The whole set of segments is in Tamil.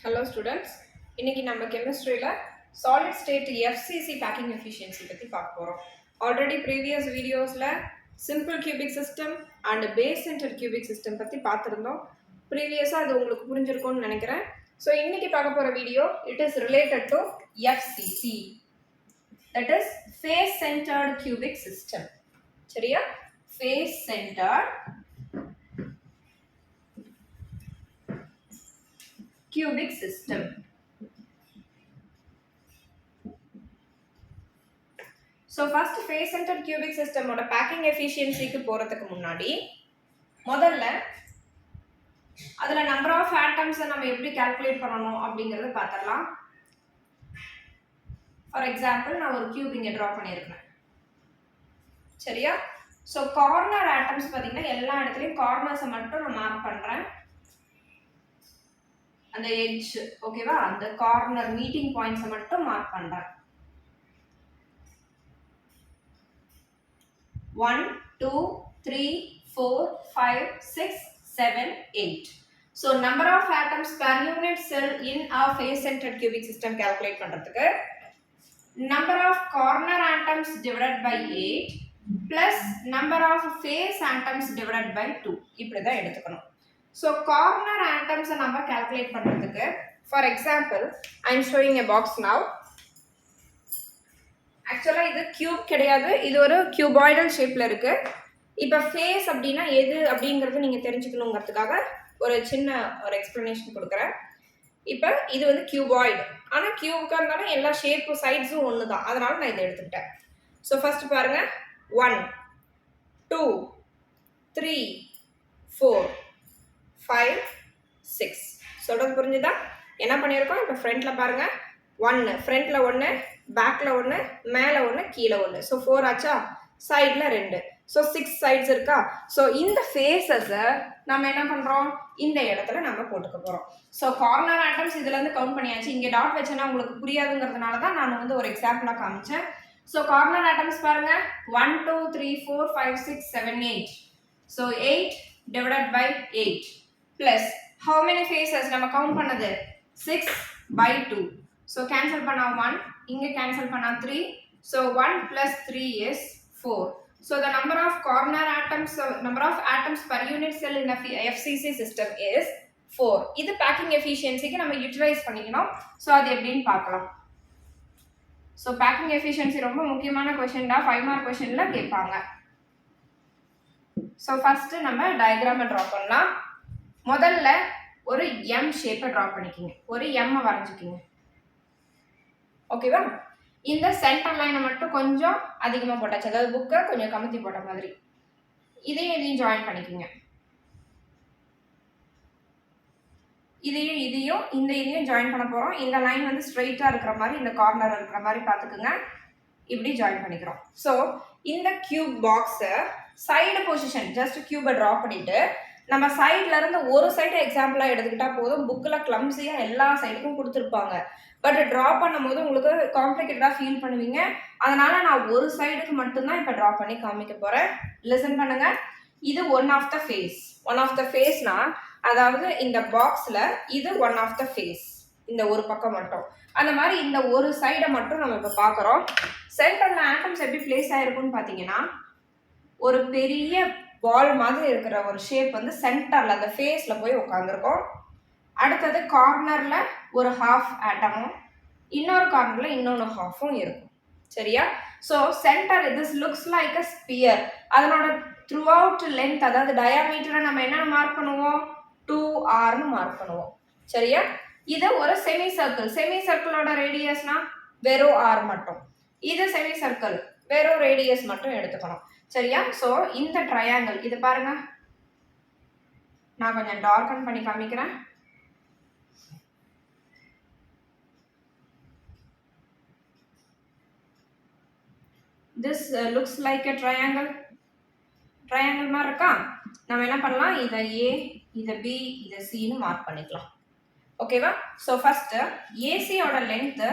Hello students, இன்னைக்கு நம்ம கெமிஸ்ட்ரியில solid state FCC packing efficiency பத்தி பார்க்க போறோம். Already previous videosல simple cubic system and base centered cubic system பத்தி பார்த்திருந்தோம். Previously அது உங்களுக்கு புரிஞ்சிருக்கும்னு நினைக்கிறேன். So இன்னைக்கு பார்க்க போற video it is related to FCC, that is face centered cubic system. சரியா? Face centered cubic system. So first face centered cubic system ஓட packing efficiency க்கு போறதுக்கு முன்னாடி முதல்ல அதுல number of atoms நம்ம எப்படி calculate பண்ணனும் அப்படிங்கறத பார்த்தறலாம். For example நான் ஒரு cube இங்க draw பண்ணியிருக்கேன். சரியா? So corner atoms பாத்தீங்கன்னா எல்லா இடத்துலயும் corners மட்டும் நான் மார்க் பண்றேன். அந்த edge ஓகேவா, அந்த corner meeting points மட்டும் மார்க் பண்றேன். 1 2 3 4 5 6 7 8. So number of atoms per unit cell in a face centered cubic system calculate பண்றதுக்கு number of corner atoms divided by 8 plus number of face atoms divided by 2 இப்படி தான் எடுத்துக்கணும். So corner atoms நம்ம calculate பண்றதுக்கு for example I am showing a box now. Actually இது cube கிடையாது, இது ஒரு cuboidal shapeல இருக்கு. இப்போ face அப்படினா எது அப்படிங்கறது நீங்க தெரிஞ்சுக்கணும்ங்கிறதுக்காக ஒரு சின்ன ஒரு explanation கொடுக்கிறேன். இப்போ இது வந்து cuboid, ஆனா cube-க்கா இருந்தாலும் எல்லா shape sides-உம் ஒண்ணுதான், அதனால நான் இதை எடுத்துக்கிட்டேன். So first பாருங்க 1 2 3 4 5 6. சொல்றது புரிஞ்சுதா? என்ன பண்ணியிருக்கோம்? இப்போ ஃப்ரண்ட்ல பாருங்க 1, ஃப்ரண்ட்ல 1, பேக்ல 1, மேல 1, கீழே 1. ஸோ 4 ஆச்சா? சைட்ல 2. ஸோ 6 சைட்ஸ் இருக்கா? ஸோ இந்த ஃபேஸஸை நம்ம என்ன பண்றோம்? இந்த இடத்துல நம்ம போட்டுக்க போறோம். ஸோ கார்னர் ஆட்டம்ஸ் இதுல இருந்து கவுண்ட் பண்ணியாச்சு. இங்க டாட் வச்சேன்னா உங்களுக்கு புரியாதுங்கிறதுனால தான் நான் வந்து ஒரு எக்ஸாம்பிளா காமிச்சேன். ஸோ கார்னர் ஆட்டம்ஸ் பாருங்க 1 2 3 4 5 6 7 8. So 8 divided by 8 plus how many faces நம்ம count பண்ணது 6 by 2. So cancel பண்ணா 1, இங்க cancel பண்ணா 3. So 1 plus 3 is 4. So the number of corner atoms, number of atoms per unit cell in a FCC system is 4. இது packing efficiency க்கு நம்ம utilize பண்ணிக்கணும். So அது எப்படின்னு பார்க்கலாம். So packing efficiency ரொம்ப முக்கியமான question தான், 5 mark questionல கேட்பாங்க. So first நம்ம diagram draw பண்ணலாம். முதல்ல ஒரு M shape draw பண்ணிக்கங்க, ஒரு M வரைஞ்சிக்கங்க. ஓகேவா? இந்த சென்டர் லைனை மட்டும் கொஞ்சம் அதிகமா போட்டாச்சு, அதாவது புக்கை கொஞ்சம் கமுத்தி போட்ட மாதிரி. இதையும் ஜாயின் பண்ணிக்கங்க. இதையும் இதையும் ஜாயின் பண்ண போறோம். இந்த லைன் வந்து ஸ்ட்ரெயிட்டா இருக்கிற மாதிரி, இந்த கார்னர் இருக்கிற மாதிரி பார்த்துக்குங்க. இப்படி ஜாயின் பண்ணிக்கிறோம். ஸோ இந்த கியூப் பாக்ஸை சைடு பொசிஷன் ஜஸ்ட் கியூபை ட்ரா பண்ணிட்டு நம்ம சைட்ல இருந்து ஒரு சைடு எக்ஸாம்பிளா எடுத்துக்கிட்டா போதும். புக்கில் கிளம்ஸியா எல்லா சைடுக்கும் கொடுத்துருப்பாங்க, பட் ட்ரா பண்ணும் போது உங்களுக்கு காம்ப்ளிகேட்டடா ஃபீல் பண்ணுவீங்க. அதனால நான் ஒரு சைடுக்கு மட்டும்தான் இப்போ ட்ரா பண்ணி காமிக்க போறேன். லிசன் பண்ணுங்க. இது one of the face. One of the ஃபேஸ்னா அதாவது இந்த பாக்ஸ்ல இது ஒன் ஆஃப் த ஃபேஸ், இந்த ஒரு பக்கம் மட்டும். அந்த மாதிரி இந்த ஒரு சைடை மட்டும் நம்ம இப்போ பார்க்குறோம். சென்டர்ல ஆட்டம்ஸ் எப்படி பிளேஸ் ஆயிருக்கும்னு பார்த்தீங்கன்னா ஒரு பெரிய பால் மாதிரி இருக்கிற ஒரு ஷேப் வந்து சென்டர்ல அந்த ஃபேஸ்ல போய் உட்காந்துருக்கும். அடுத்தது கார்னர்ல ஒரு ஹாஃப் ஆட்டமும், இன்னொரு கார்னர்ல இன்னொன்று ஹாஃபும் இருக்கும். சரியா? So centre this looks like a sphere. அதனோட த்ரூ அவுட் லென்த், அதாவது டயாமீட்டரை நம்ம என்ன மார்க் பண்ணுவோம்? 2r மார்க் பண்ணுவோம். சரியா? இது ஒரு செமி சர்க்கிள். செமி சர்க்கிளோட ரேடியஸ்னா வெறும் r மட்டும். இது செமி சர்க்கிள், வெறும் ரேடியஸ் மட்டும் எடுத்துக்கணும். சரியா? ஸோ இந்த ட்ரையாங்கிள் இது பாருங்க, நான் கொஞ்சம் டார்க்கன் பண்ணி காமிக்கிறேன். This looks like a triangle. Triangle மாதிரி இருக்கா? நம்ம என்ன பண்ணலாம்? இதை A, இதை B, இதை Cன்னு மார்க் பண்ணிக்கலாம். ஓகேவா? ஸோ ஃபர்ஸ்ட் ஏசியோட லென்த்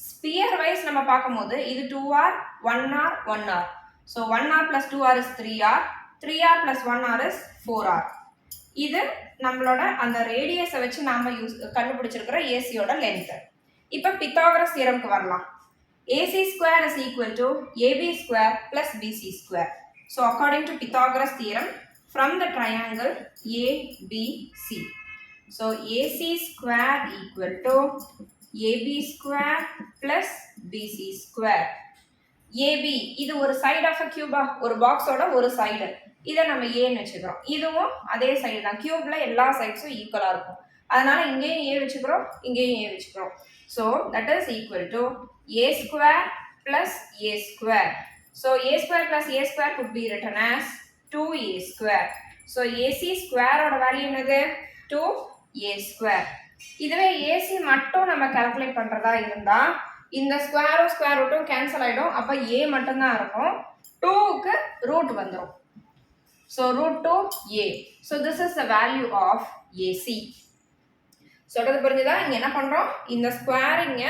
ஸ்பியர் வைஸ் நம்ம பார்க்கும்போது இது 2r 1r 1r. So 1r plus 2r is 3r, 3r plus 1r is 4r. இது நம்மளோட அந்த ரேடியஸை வச்சு நாம கண்டுபிடிச்சிருக்கிற ஏசியோட லென்த். இப்போ பித்தாகரஸ் தியரம்க்கு வரலாம். AC square is equal to AB square plus BC square. So according to Pythagoras theorem, from the triangle ABC, so AC square equal to AB square plus BC square. AB இது ஒரு side of a cube, ஒரு பாக்ஸோட ஒரு சைடு. இதை நம்ம ஏன்னு வச்சுக்கிறோம். இதுவும் அதே சைடு தான். கியூப்ல எல்லா சைட்ஸும் ஈக்குவலா இருக்கும். அதனால இங்கேயும் ஏ வச்சுக்கிறோம், இங்கேயும் ஏ வச்சுக்கிறோம். So that is equal to a square plus a square. So a square plus a square could be written as 2a square. So AC square ஓட வேல்யூ என்னது? 2a square. இதுவே AC மட்டும் நம்ம கால்குலேட் பண்றதா இருந்தா இந்த ஸ்கொயரும் ஸ்கொயர் ரூட்டும் கேன்சல் ஆயிடும். அப்ப a மட்டும் தான் இருக்கும். 2க்கு ரூட் வந்துரும். So root 2a. So this is the value of AC. சொல்றது புரிஞ்சுதா? இங்க என்ன பண்றோம்? இந்த ஸ்கொயரிங்க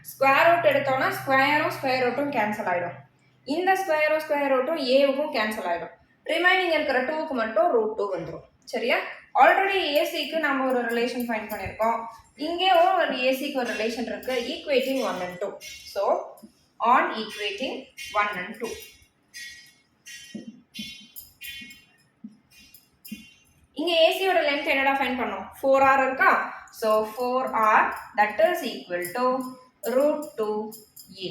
ஸ்கொயர் ரூட் எடுத்தோம்னா ஸ்கொயரும் ஸ்கொயர் ரூட்டும் கேன்சல் ஆயிடும். இந்த ஸ்கொயரும் ஸ்கொயர் ரூட்டும் ஏவுக்கும் கேன்சல் ஆயிடும். ரிமைனிங் இருக்கிற 2க்கு மட்டும் ரூட் 2 வந்துடும். சரியா? ஆல்ரெடி ஏசிக்கு நம்ம ஒரு ரிலேஷன் ஃபைண்ட் பண்ணியிருக்கோம். இங்கேயும் ஒரு ஏசிக்கு ஒரு ரிலேஷன் இருக்கு, equating 1 and 2. So on equating 1 and 2. இங்க ஏசியோட லென்த் என்னடா ஃபைண்ட் பண்ணோம்? 4r இருக்கா? So 4r that is equal to root 2a.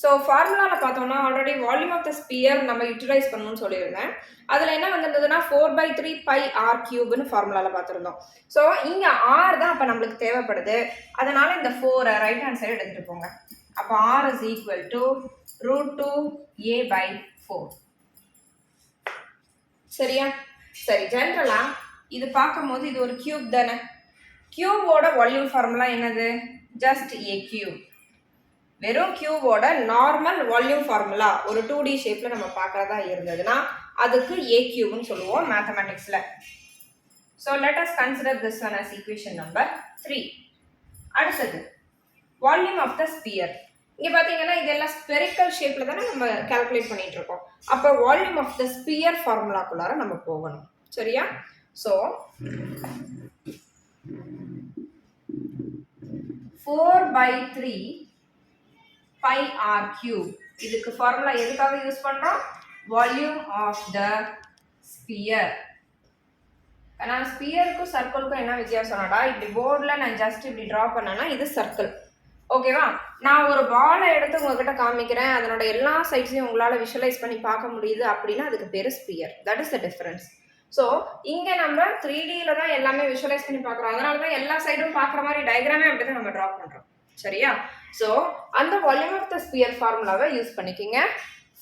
So ஃபார்முலால பார்த்தோம்னா already volume of the sphere நம்ம யூட்டிலைஸ் பண்ணணும்னு சொல்லியிருந்தேன். அதில் என்ன வந்திருந்ததுன்னா 4/3 pi r cube ஃபார்முலால பார்த்துருந்தோம். ஸோ இங்கே r தான் அப்போ நம்மளுக்கு தேவைப்படுது. அதனால இந்த 4 ரைட் ஹேண்ட் சைடு எடுத்துட்டு போங்க. அப்போ r is equal to root 2a/4. சரியா? சரி, ஜென்ரலா இது பார்க்கும்போது இது ஒரு கியூப் தானே. கியூபோட வால்யூம் ஃபார்முலா என்னது? Just a cube. வெறும் கியூபோட நார்மல் வால்யூம் ஃபார்முலா ஒரு 2D ஷேப்ல நம்ம பார்க்கறதா இருந்ததுன்னா அதுக்கு a கியூப்னு சொல்லுவோம் மேத்தமேட்டிக்ஸ்ல. So let us consider this one as equation number 3. அடுத்தது வால்யூம் ஆஃப் த ஸ்பியர். இங்க பாத்தீங்கன்னா இதெல்லாம் ஸ்பெரிக்கல் ஷேப்ல தானே நம்ம கால்குலேட் பண்ணிட்டு இருக்கோம். அப்ப வால்யூம் ஆஃப் த ஸ்பியர் ஃபார்முலாக்குள்ளார நம்ம போகணும். சரியா? So 4/3 pi r cube. இதுக்கு ஃபார்முலா எதுக்காக யூஸ் பண்றோம்? Volume of the sphere. ஆனா ஸ்பியருக்கும் சர்க்கிளுக்கும் என்ன வித்தியாசம்னாடா, இப்படி போர்ட்ல நான் ஜஸ்ட் இப்படி டிரா பண்ணேன்னா இது சர்க்கிள். ஓகேவா? நான் ஒரு பாலை எடுத்து உங்ககிட்ட காமிக்கிறேன், அதனோட எல்லா சைட்ஸையும் உங்களால் விஷுவலைஸ் பண்ணி பார்க்க முடியுது அப்படின்னா அதுக்கு பேர் sphere. That is the difference. So இங்கே நம்ம 3Dல தான் எல்லாமே விஷுவலைஸ் பண்ணி பார்க்குறோம். அதனால தான் எல்லா சைடும் பார்க்குற மாதிரி டயக்ராமே அப்படி தான் நம்ம ட்ரா பண்ணுறோம். சரியா? ஸோ அந்த வால்யூம் ஆஃப் த ஸ்பியர் ஃபார்முலாவை யூஸ் பண்ணிக்கிங்க.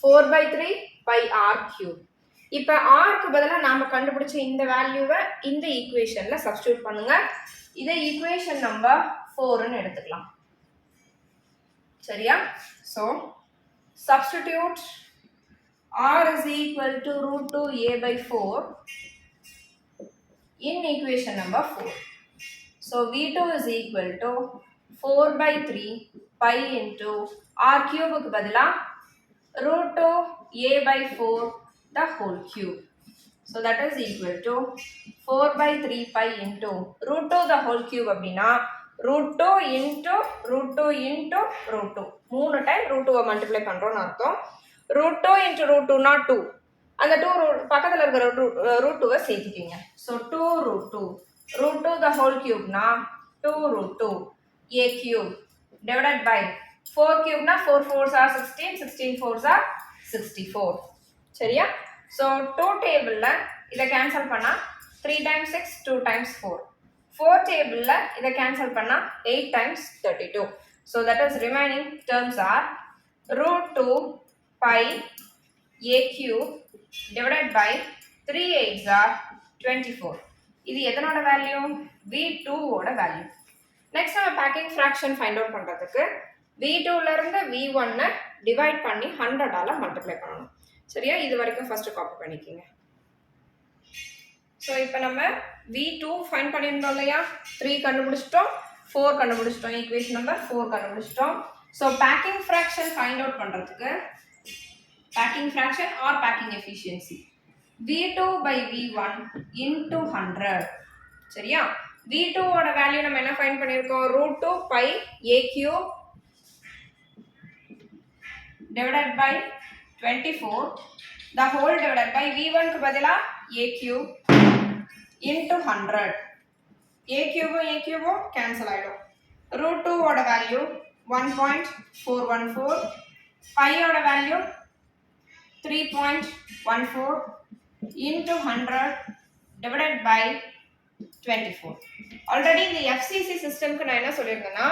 4/3 pi r cube. இப்போ ஆருக்கு பதிலாக நாம் கண்டுபிடிச்ச இந்த வேல்யூவை இந்த ஈக்குவேஷனில் சப்ஸ்டியூட் பண்ணுங்க. இதை ஈக்குவேஷன் நம்பர் 4ன்னு எடுத்துக்கலாம். சரியா? So substitute r is equal to root 2a/4 in equation number 4. So v2 is equal to 4/3 pi into r cube க்கு பதிலா root 2a/4 the whole cube. So that is equal to 4/3 pi into root 2 the whole cube அப்படின்னா root 2 into root 2 into root 2. 3 time root 2 multiply பண்றோம்னு அர்த்தம். root 2 into root 2 not 2. அந்த 2 பக்கத்துல இருக்கிற root 2 சேர்த்துக்கீங்க. So 2 root 2. root 2 the whole cube னா 2 root 2 a cube divided by 4 cube னா 4 4s are 16, 16 4s are 64. சரியா? So 2 டேபிள்ல இத கேன்சல் பண்ணா 3 times 6 2 times 4. 4 டேபிள்ல இத கேன்சல் பண்ணா 8 times 32. So that is remaining terms are root 2 pi a cube divided by 3 8s are 24. இது எதனோட வேல்யூ? v2 ஓட வேல்யூ. நெக்ஸ்ட் நம்ம பேக்கிங் ஃபிராக்ஷன் ஃபைண்ட் அவுட் பண்றதுக்கு v2 ல இருந்து v1 டிவைட் பண்ணி 100 ஆல மல்டிப்ளை பண்ணனும். சரியா? இது வரைக்கும் ஃபர்ஸ்ட் காப்பி பண்ணிக்கங்க. ஸோ இப்போ நம்ம v2 ஃபைண்ட் பண்ணியிருந்தோம் இல்லையா? 3 கண்டுபிடிச்சிட்டோம், 4 கண்டுபிடிச்சிட்டோம், ஈக்குவேஷன் நம்பர் 4 கண்டுபிடிச்சிட்டோம். So packing fraction find out பண்ணுறதுக்கு packing fraction are packing efficiency V2 by V1 into 100. சரியா? V2 ஓட வேல்யூ நம்ம என்ன ஃபைண்ட் பண்ணியிருக்கோம்? √2 pi a cube divided by 24 the whole divided by V1 க்கு பதிலா a cube into 100. a cube cancel ஆயிடும். √2 ஓட வேல்யூ 1.414 pi ஓட value 3.14 into 100 divided by 24. Already இந்த FCC சிஸ்டம்க்கு நான் என்ன சொல்லியிருந்தேன்னா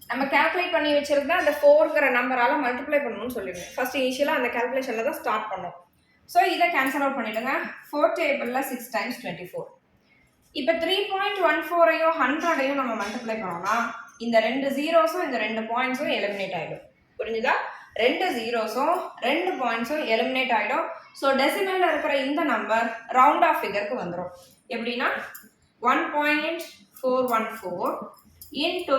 நம்ம கால்குலேட் பண்ணி வச்சிருந்தா அந்த 4ங்கிற நம்பரால மல்டிப்ளை பண்ணணும்னு சொல்லியிருந்தேன். ஃபர்ஸ்ட் இனிஷியலாக அந்த கால்குலேஷனில் தான் ஸ்டார்ட் பண்ணோம். ஸோ இதை கேன்சல் அவுட் பண்ணிடுங்க. 4 டேபிளில் 6 times 24. இப்போ 3.14ஐயும் 100ஐயும் நம்ம மல்டிப்ளை பண்ணோம்னா இந்த 2 ஜீரோஸும் இந்த 2 பாயிண்ட்ஸும் எலிமினேட் ஆகிடும். புரிஞ்சுதா? 2 ஜீரோஸும் 2 பாயிண்ட்ஸும் எலிமினேட் ஆகிடும். ஸோ டெசிமலில் இருக்கிற இந்த நம்பர் ரவுண்ட் ஆஃப் ஃபிகருக்கு வந்துடும். எப்படின்னா 1.414 into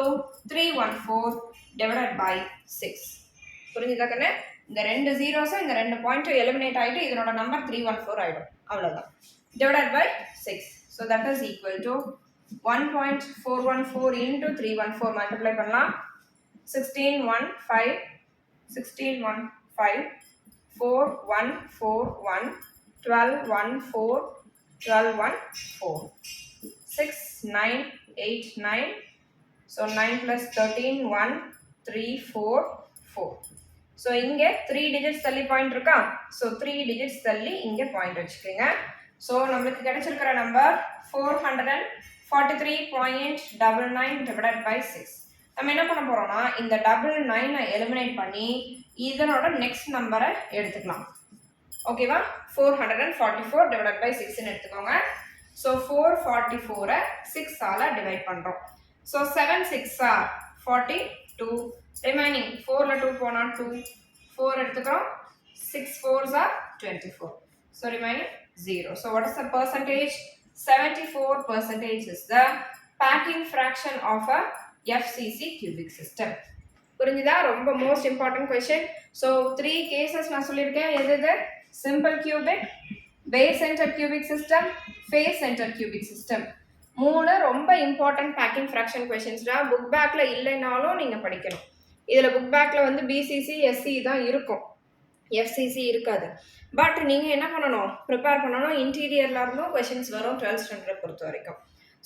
314 divided by 6. புரிஞ்சுதா கண்ணே? இந்த 2 ஜீரோஸும் இந்த 2 பாயிண்ட்டும் எலிமினேட் ஆகிட்டு இதனோட நம்பர் 314 ஆகிடும். அவ்வளோதான். divided by 6. So that is equal to 1.414 into 314 multiply பண்ணலாம். 1615 1615 4141 1214 1214 6989. So 9 plus 13 1 3 4 4. So இங்கே 3 digits தள்ளி பாயிண்ட் இருக்கா? So 3 digits தள்ளி இங்கே பாயிண்ட் வச்சுக்கோங்க. ஸோ நம்மளுக்கு கிடைச்சிருக்கிற நம்பர் 443.99 divided by 6. நம்ம என்ன பண்ண போறோம்னா இந்த 99 எலிமினேட் பண்ணி இதனோட நெக்ஸ்ட் நம்பரை எடுத்துக்கலாம். ஓகேவா? 444 divided by 6ன்னு எடுத்துக்கோங்க. ஸோ 444ஐ 6ஆல டிவைட் பண்ணுறோம். So 7 6 are 42. ரிமைனிங் 4ல் 2 போனால் 2 4 எடுத்துக்கிறோம். 6 4s are 24. So remaining 0. So what is the percentage? 74% is the packing fraction of a FCC cubic system. புரிஞ்சுதா? ரொம்ப most important question. So 3 cases நான் சொல்லியிருக்கேன். எது? Simple cubic, base centre cubic system, face centre cubic system. 3 ரொம்ப இம்பார்ட்டன்ட் பேக்கிங் ஃப்ராக்ஷன் கொஸ்டின்ஸ் தான். புக் பேக்கில் இல்லைனாலும் நீங்கள் படிக்கணும். இதில் புக் பேக்கில் வந்து BCC SC தான் இருக்கும், FCC இருக்காது. பட் நீங்கள் என்ன பண்ணணும்? ப்ரிப்பேர் பண்ணணும். இன்டீரியரில் இருந்தும் கொஷின்ஸ் வரும் 12th ஸ்டாண்டர்ட் பொறுத்த வரைக்கும்.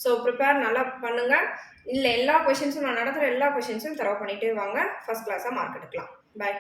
ஸோ ப்ரிப்பேர் நல்லா பண்ணுங்கள். இல்லை எல்லா கொஷின்ஸும் நான் நடத்துகிற எல்லா கொஷின்ஸும் தரவு பண்ணிகிட்டே வாங்க. ஃபர்ஸ்ட் கிளாஸாக மார்க் எடுக்கலாம். பாய்.